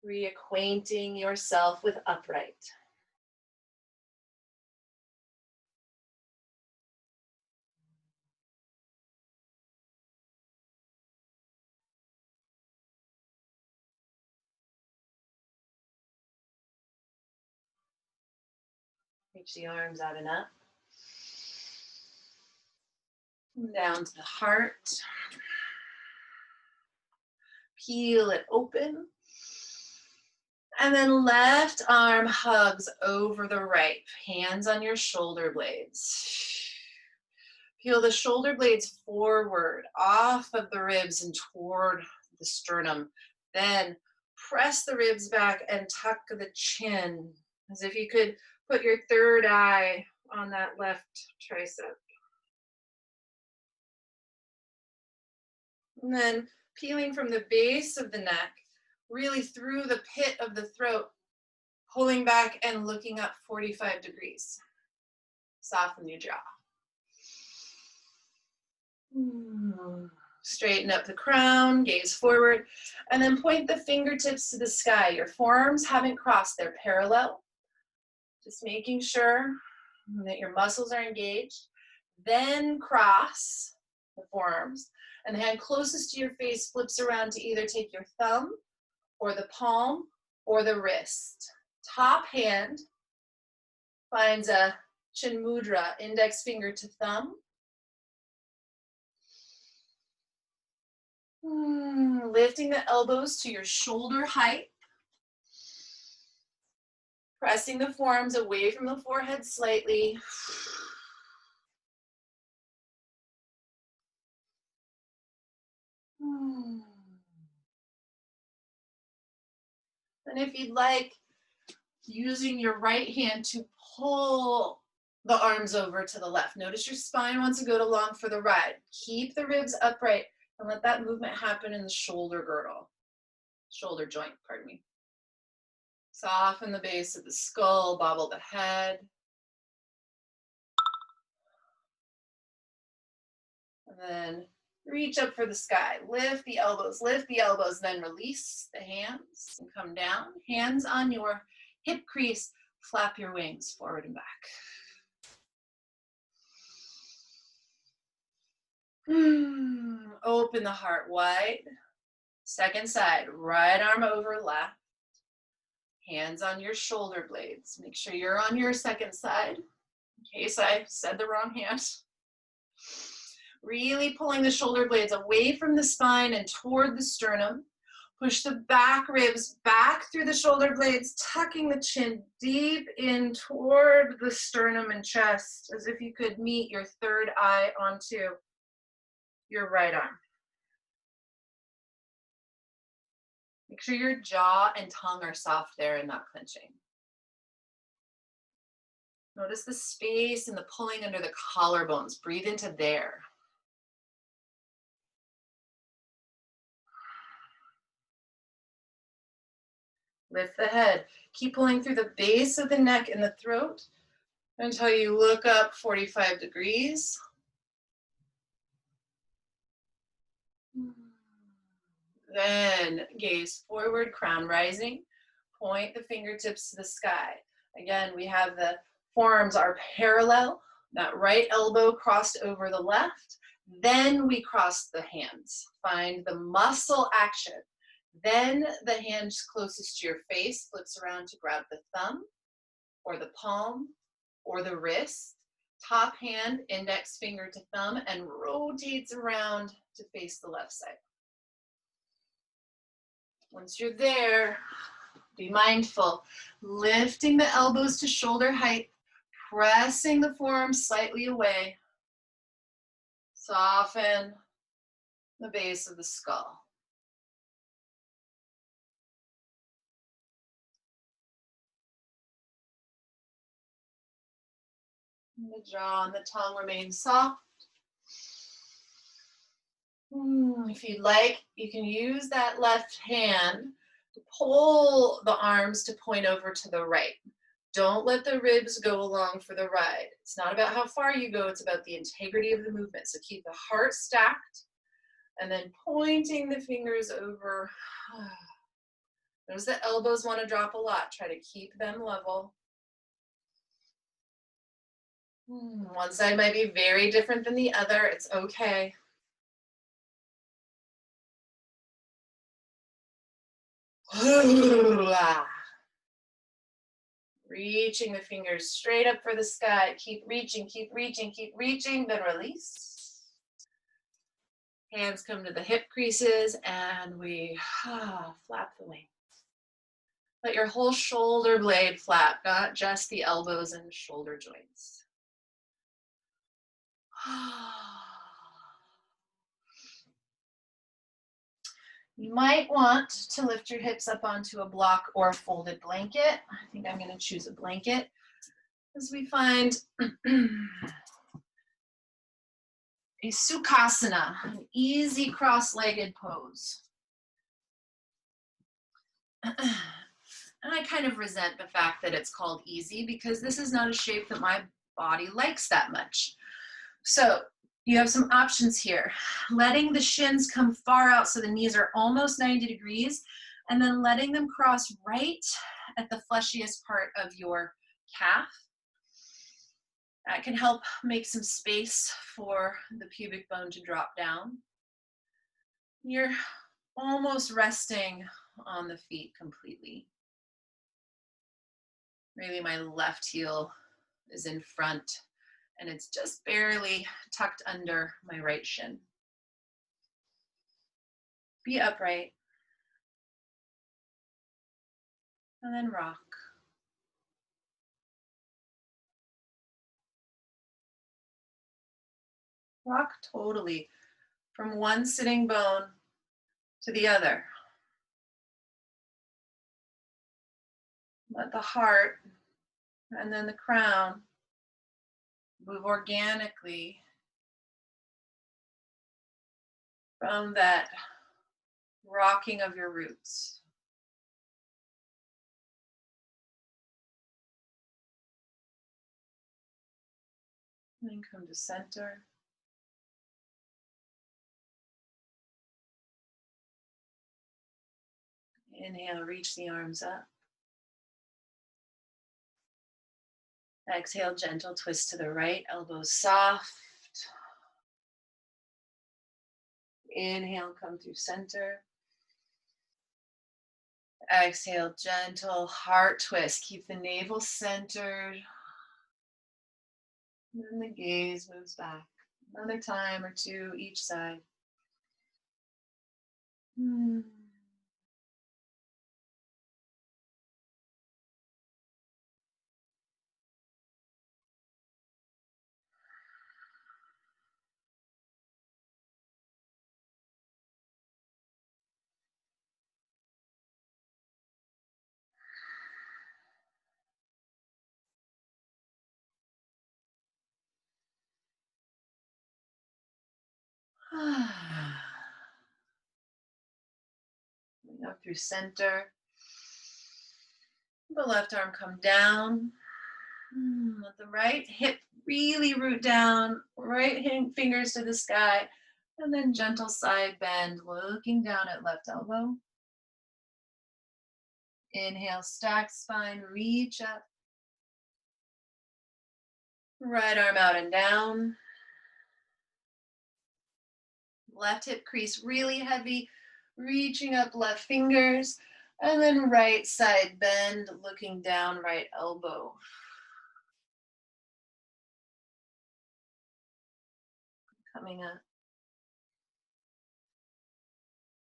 Reacquainting yourself with upright. Reach the arms out and up. Down to the heart. Peel it open. And then left arm hugs over the right. Hands on your shoulder blades. Peel the shoulder blades forward, off of the ribs and toward the sternum. Then press the ribs back and tuck the chin, as if you could put your third eye on that left tricep. And then peeling from the base of the neck, really through the pit of the throat, pulling back and looking up 45 degrees. Soften your jaw. Straighten up the crown, gaze forward, and then point the fingertips to the sky. Your forearms haven't crossed, they're parallel. Just making sure that your muscles are engaged. Then cross the forearms, and the hand closest to your face flips around to either take your thumb or the palm or the wrist. Top hand finds a chin mudra, index finger to thumb. Lifting the elbows to your shoulder height. Pressing the forearms away from the forehead slightly. And if you'd like, using your right hand to pull the arms over to the left. Notice your spine wants to go along for the ride. Keep the ribs upright and let that movement happen in the shoulder girdle. Shoulder joint, pardon me. Soften the base of the skull, bobble the head. And then reach up for the sky. Lift the elbows, then release the hands and come down. Hands on your hip crease, flap your wings forward and back. Open the heart wide. Second side, right arm over left. Hands on your shoulder blades. Make sure you're on your second side, in case I said the wrong hand. Really pulling the shoulder blades away from the spine and toward the sternum. Push the back ribs back through the shoulder blades, tucking the chin deep in toward the sternum and chest, as if you could meet your third eye onto your right arm. Make sure your jaw and tongue are soft there and not clenching. Notice the space and the pulling under the collarbones. Breathe into there. Lift the head. Keep pulling through the base of the neck and the throat until you look up 45 degrees. Then gaze forward, crown rising. Point the fingertips to the sky. Again, we have the forearms are parallel, that right elbow crossed over the left. Then we cross the hands. Find the muscle action. Then the hand closest to your face flips around to grab the thumb or the palm or the wrist. Top hand, index finger to thumb, and rotates around to face the left side. Once you're there, be mindful, lifting the elbows to shoulder height, pressing the forearms slightly away. Soften the base of the skull. The jaw and the tongue remain soft. If you'd like, you can use that left hand to pull the arms to point over to the right. Don't let the ribs go along for the ride. It's not about how far you go, it's about the integrity of the movement. So keep the heart stacked and then pointing the fingers over. Notice the elbows want to drop a lot. Try to keep them level. One side might be very different than the other. It's okay. Reaching the fingers straight up for the sky. Keep reaching, keep reaching, keep reaching, then release. Hands come to the hip creases and we flap the wings. Let your whole shoulder blade flap, not just the elbows and shoulder joints. You might want to lift your hips up onto a block or a folded blanket. I think I'm going to choose a blanket as we find a Sukhasana, an easy cross-legged pose. And I kind of resent the fact that it's called easy because this is not a shape that my body likes that much. So you have some options here. Letting the shins come far out so the knees are almost 90 degrees, and then letting them cross right at the fleshiest part of your calf. That can help make some space for the pubic bone to drop down. You're almost resting on the feet completely. Really, my left heel is in front and it's just barely tucked under my right shin. Be upright. And then rock. Rock totally from one sitting bone to the other. Let the heart and then the crown move organically from that rocking of your roots. And then come to center. Inhale, reach the arms up. Exhale, gentle twist to the right, elbows soft. Inhale, come through center. Exhale, gentle heart twist. Keep the navel centered. And then the gaze moves back. Another time or two each side. Up through center. The left arm come down. Let the right hip really root down. Right hand fingers to the sky. And then gentle side bend, looking down at left elbow. Inhale, stack spine, reach up. Right arm out and down. Left hip crease really heavy, reaching up left fingers. And then right side bend, looking down, right elbow. Coming up.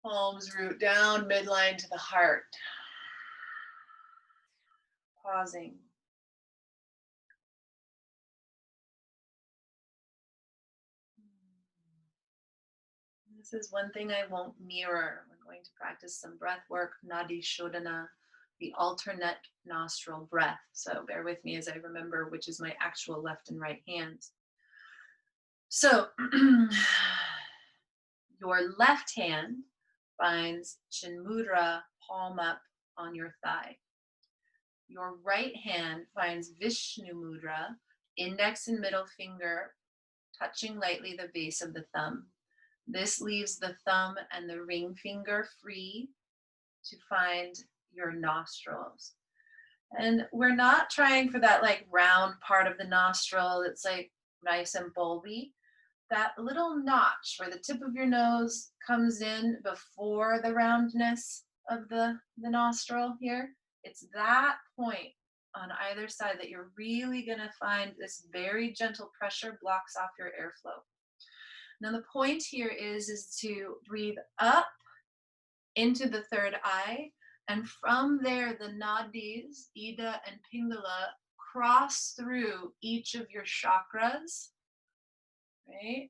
Palms root down, midline to the heart. Pausing. This is one thing I won't mirror. We're going to practice some breath work, nadi shodhana, the alternate nostril breath. So bear with me as I remember which is my actual left and right hands. So your left hand finds Chin Mudra, palm up on your thigh. Your right hand finds Vishnu Mudra, index and middle finger touching lightly the base of the thumb. This leaves the thumb and the ring finger free to find your nostrils. And we're not trying for that like round part of the nostril that's like nice and bulby. That little notch where the tip of your nose comes in before the roundness of the nostril here, it's that point on either side that you're really going to find this very gentle pressure blocks off your airflow. Now the point here is to breathe up into the third eye, and from there the nadis, Ida and Pingala, cross through each of your chakras, right?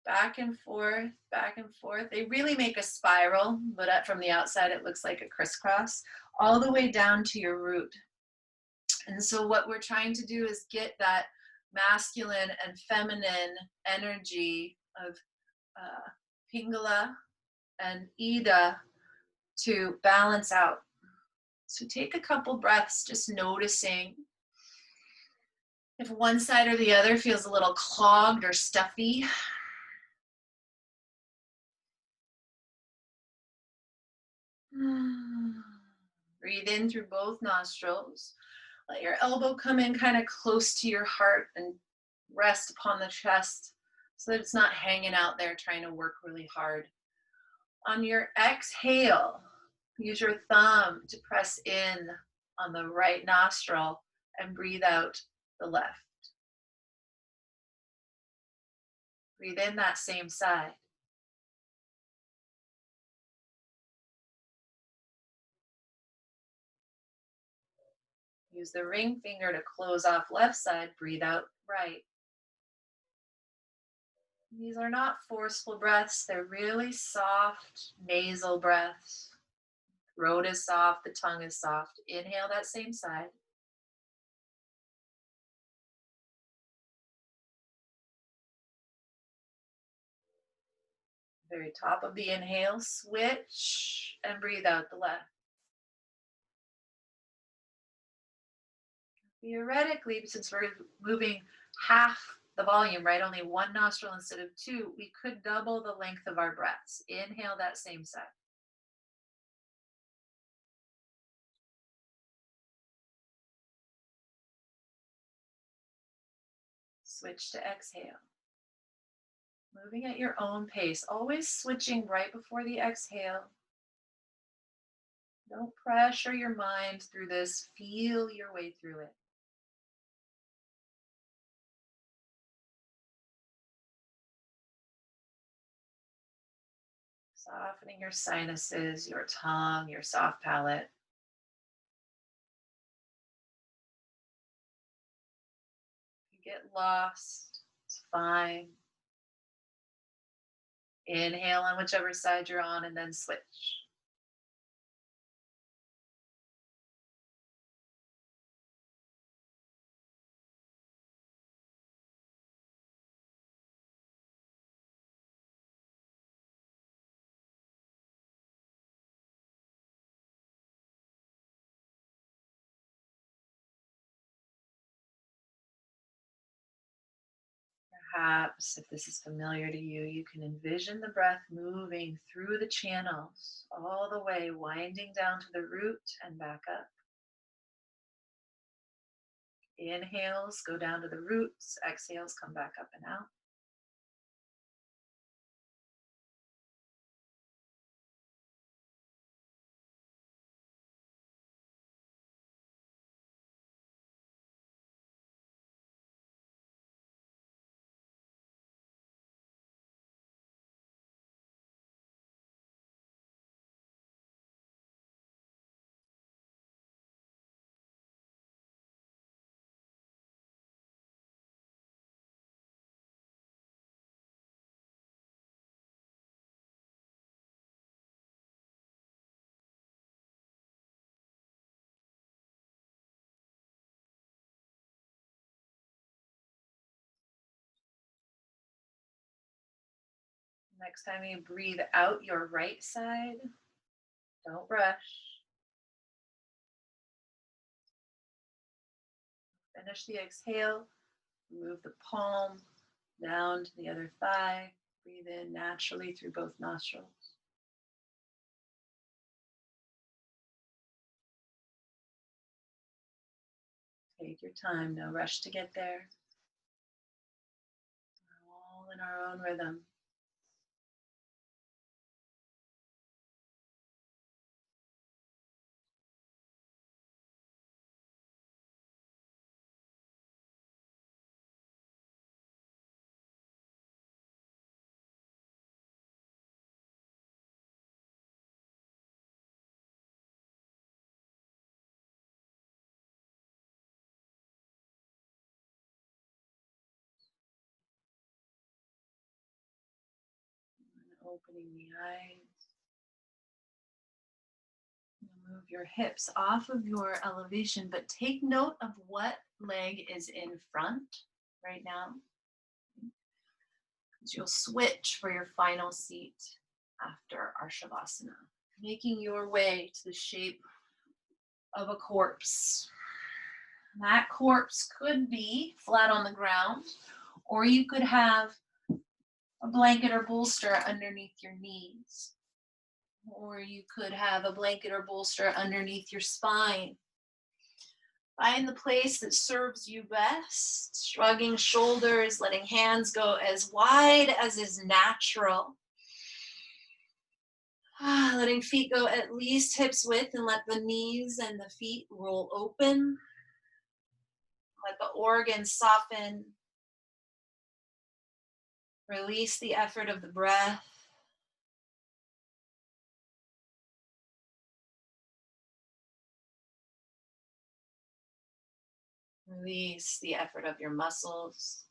Back and forth, back and forth. They really make a spiral, but from the outside it looks like a crisscross, all the way down to your root. And so what we're trying to do is get that masculine and feminine energy of Pingala and Ida to balance out. So take a couple breaths, just noticing if one side or the other feels a little clogged or stuffy. Breathe in through both nostrils. Let your elbow come in kind of close to your heart and rest upon the chest so that it's not hanging out there trying to work really hard. On your exhale, use your thumb to press in on the right nostril and breathe out the left. Breathe in that same side. Use the ring finger to close off left side, breathe out right. These are not forceful breaths, they're really soft nasal breaths. Throat is soft, the tongue is soft. Inhale that same side. Very top of the inhale, switch and breathe out the left. Theoretically, since we're moving half the volume, right, only one nostril instead of two, we could double the length of our breaths. Inhale that same side. Switch to exhale. Moving at your own pace, always switching right before the exhale. Don't pressure your mind through this. Feel your way through it. Softening your sinuses, your tongue, your soft palate. If you get lost, it's fine. Inhale on whichever side you're on and then switch. Perhaps, if this is familiar to you, you can envision the breath moving through the channels, all the way winding down to the root and back up. Inhales go down to the roots, exhales come back up and out. Next time you breathe out your right side, don't rush. Finish the exhale, move the palm down to the other thigh. Breathe in naturally through both nostrils. Take your time, no rush to get there. We're all in our own rhythm. And opening the eyes. Move your hips off of your elevation, but take note of what leg is in front right now. You'll switch for your final seat after our Shavasana, making your way to the shape of a corpse. That corpse could be flat on the ground, or you could have a blanket or bolster underneath your knees, or you could have a blanket or bolster underneath your spine. Find the place that serves you best, shrugging shoulders, letting hands go as wide as is natural. Letting feet go at least hips width and let the knees and the feet roll open. Let the organs soften. Release the effort of the breath. Release the effort of your muscles.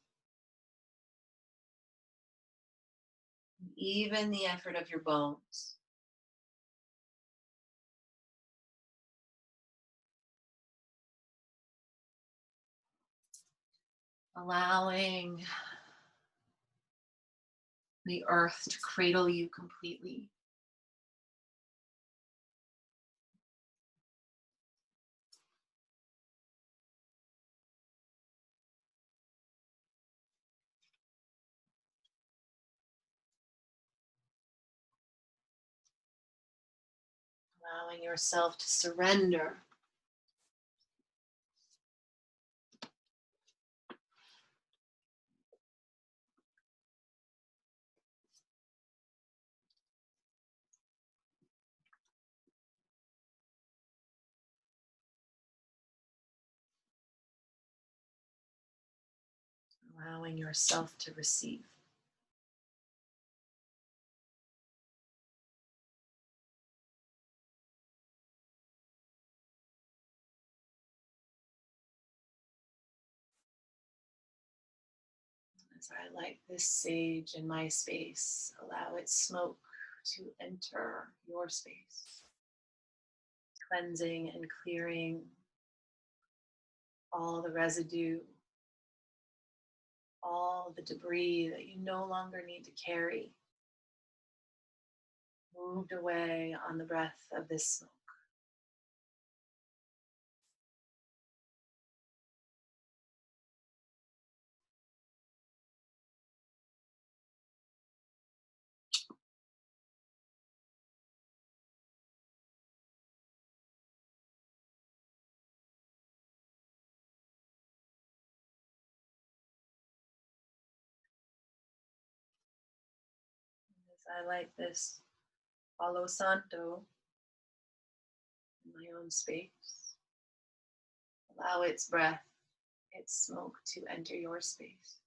Even the effort of your bones. Allowing the earth to cradle you completely. Allowing yourself to surrender. Allowing yourself to receive. As I light this sage in my space, allow its smoke to enter your space, cleansing and clearing all the residue, all the debris that you no longer need to carry, moved away on the breath of this smoke. I like this Palo Santo in my own space. Allow its breath, its smoke to enter your space,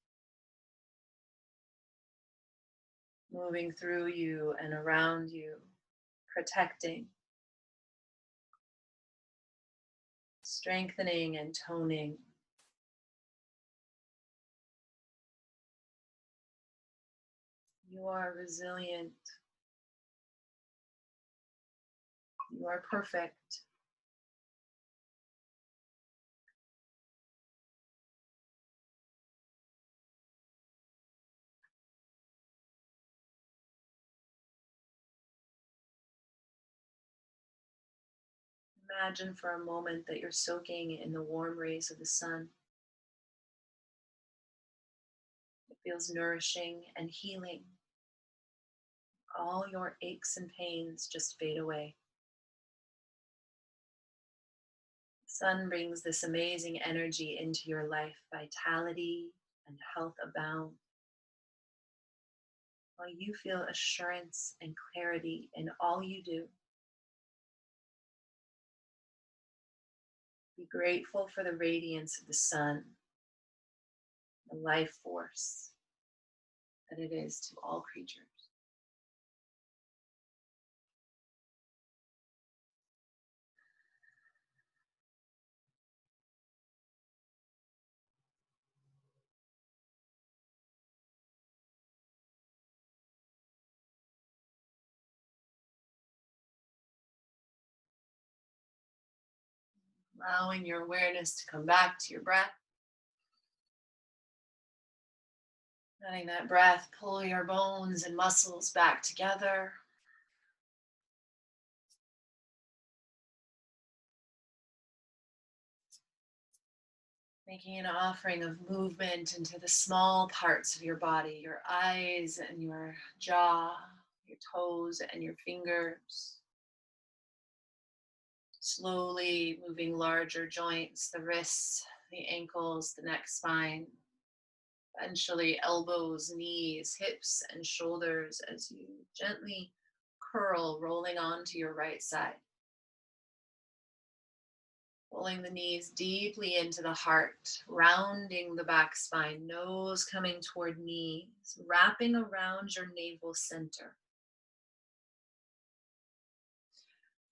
moving through you and around you, protecting, strengthening, and toning. You are resilient. You are perfect. Imagine for a moment that you're soaking in the warm rays of the sun. It feels nourishing and healing. All your aches and pains just fade away. The sun brings this amazing energy into your life, vitality and health abound, while you feel assurance and clarity in all you do. Be grateful for the radiance of the sun, the life force that it is to all creatures. Allowing your awareness to come back to your breath. Letting that breath pull your bones and muscles back together. Making an offering of movement into the small parts of your body, your eyes and your jaw, your toes and your fingers. Slowly moving larger joints, the wrists, the ankles, the neck, spine. Eventually elbows, knees, hips, and shoulders as you gently curl, rolling onto your right side. Pulling the knees deeply into the heart, rounding the back spine, nose coming toward knees, wrapping around your navel center.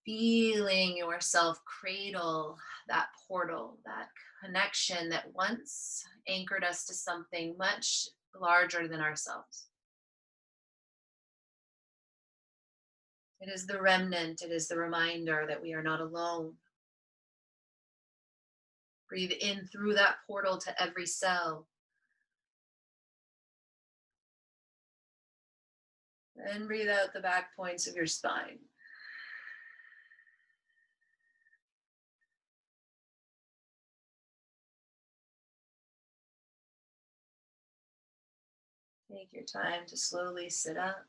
Feeling yourself cradle that portal, that connection that once anchored us to something much larger than ourselves. It is the remnant, it is the reminder that we are not alone. Breathe in through that portal to every cell. And breathe out the back points of your spine. Take your time to slowly sit up.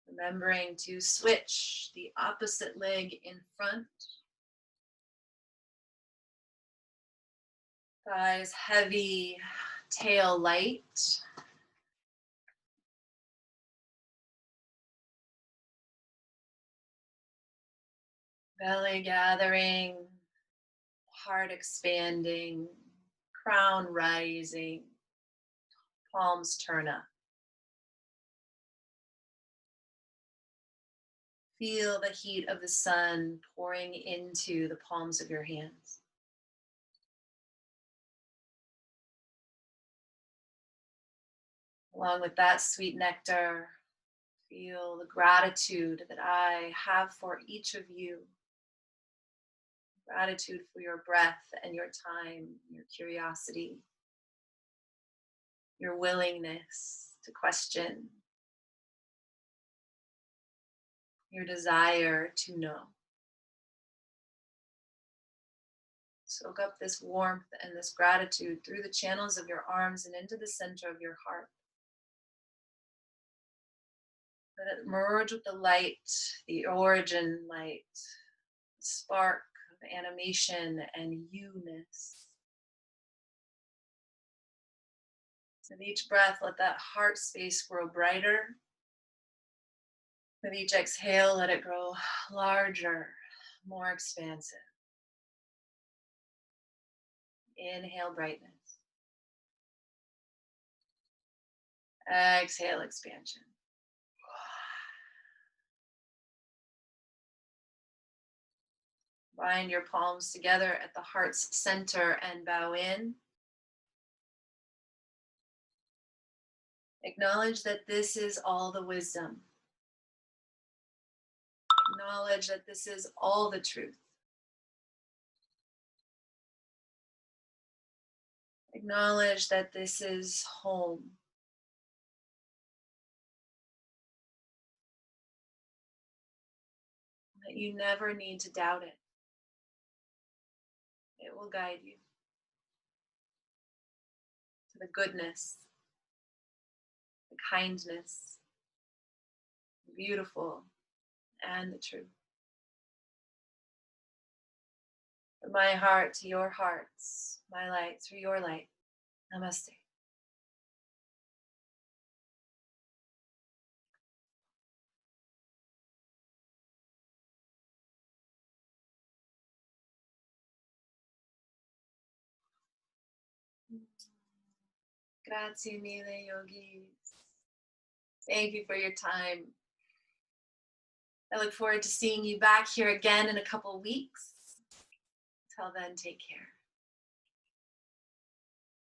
Remembering to switch the opposite leg in front. Thighs heavy, tail light. Belly gathering, heart expanding, crown rising, palms turn up. Feel the heat of the sun pouring into the palms of your hands. Along with that sweet nectar, feel the gratitude that I have for each of you. Gratitude for your breath and your time, your curiosity, your willingness to question, your desire to know. Soak up this warmth and this gratitude through the channels of your arms and into the center of your heart. Let it merge with the light, the origin light, the spark of animation and you-ness. With each breath, let that heart space grow brighter. With each exhale, let it grow larger, more expansive. Inhale brightness. Exhale expansion. Bind your palms together at the heart's center and bow in. Acknowledge that this is all the wisdom. Acknowledge that this is all the truth. Acknowledge that this is home. That you never need to doubt it. It will guide you to the goodness, the kindness, the beautiful, and the true. From my heart to your hearts, my light through your light. Namaste. Grazie mille, yogis. Thank you for your time. I look forward to seeing you back here again in a couple weeks. Till then, take care.